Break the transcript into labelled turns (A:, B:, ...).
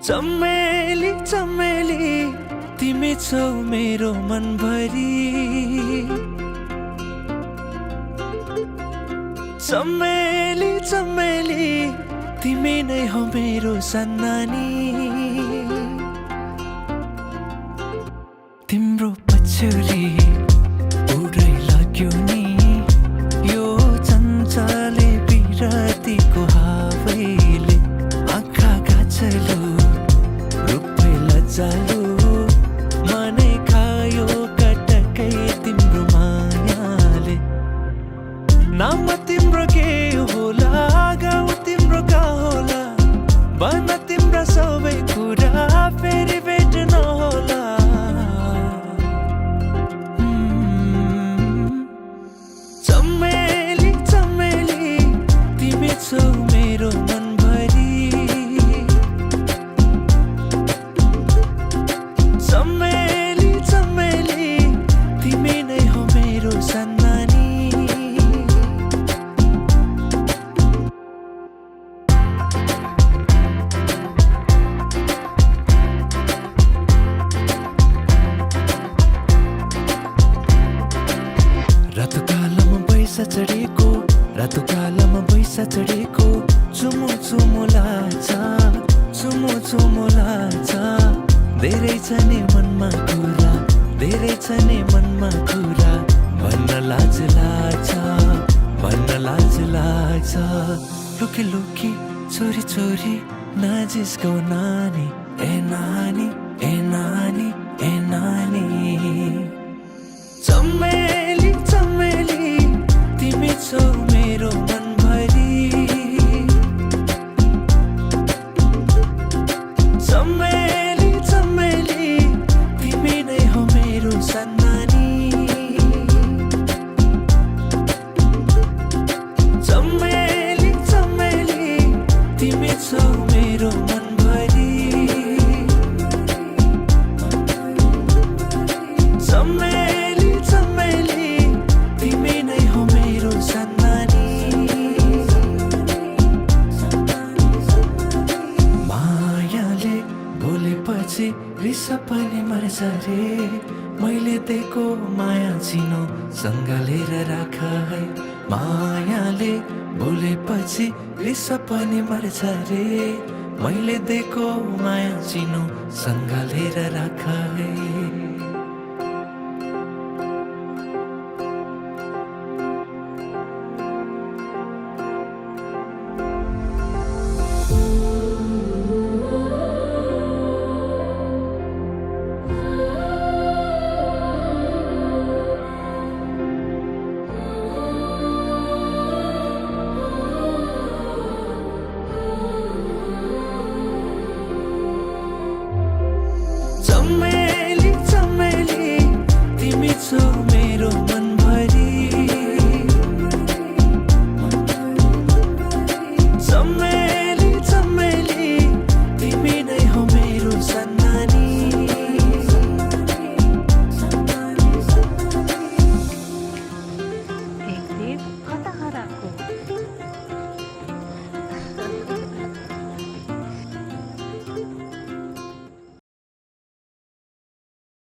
A: चमेली चमेली तिमी छौ मेरो मनभरि। चमेली चमेली तिमी नै हो मेरो सन्नानी। तिम्रो पछ्यौरी उडै लाग्यो नि यो चञ्चले बिरतीको हावैले। आँखा गाछलो रूपै लजालु मनै खायो कटकै तिम्रो मायाले। नाम तिम्रो के होला गाउँ तिम्रो कहाँ होला भन तिम्रो सबै कुरा फेरि भेट्न होला। चमेली चमेली तिमी छौ मेरो मनभरि। चमेली चमेली तिमी नै हो मेरो सन्नानी। रातो कालमा बैसा चढेको चुमो चुमो लाग्छ चुमो चुमो लाग्छ। धेरै छ नि मनमा कुरा धेरै छ नि मनमा कुरा भन्न लाज लाग्छ भन्न लाज लाग्छ। लुकी लुकी चोरी चोरी नजिस्कौ नानी ए नानी ए नानी ए नानी। चमेली चमेली तिमी छौ मेरो मनभरि। चमेली चमेली तिमी नै हो मेरो सन्नानी। चमेली चमेली तिमी छौ मेरो मनभरि। चमेली चमेली तिमी नै हो मेरो सन्नानी। मायाले बोलेपछि रिस पनि मर्छ रे। मैले दिएको माया चिनो सँगालेर राख है। मायाले बोलेपछि रिस पनि मर्छ रे। मैले दिएको माया चिनो सँगालेर राख है।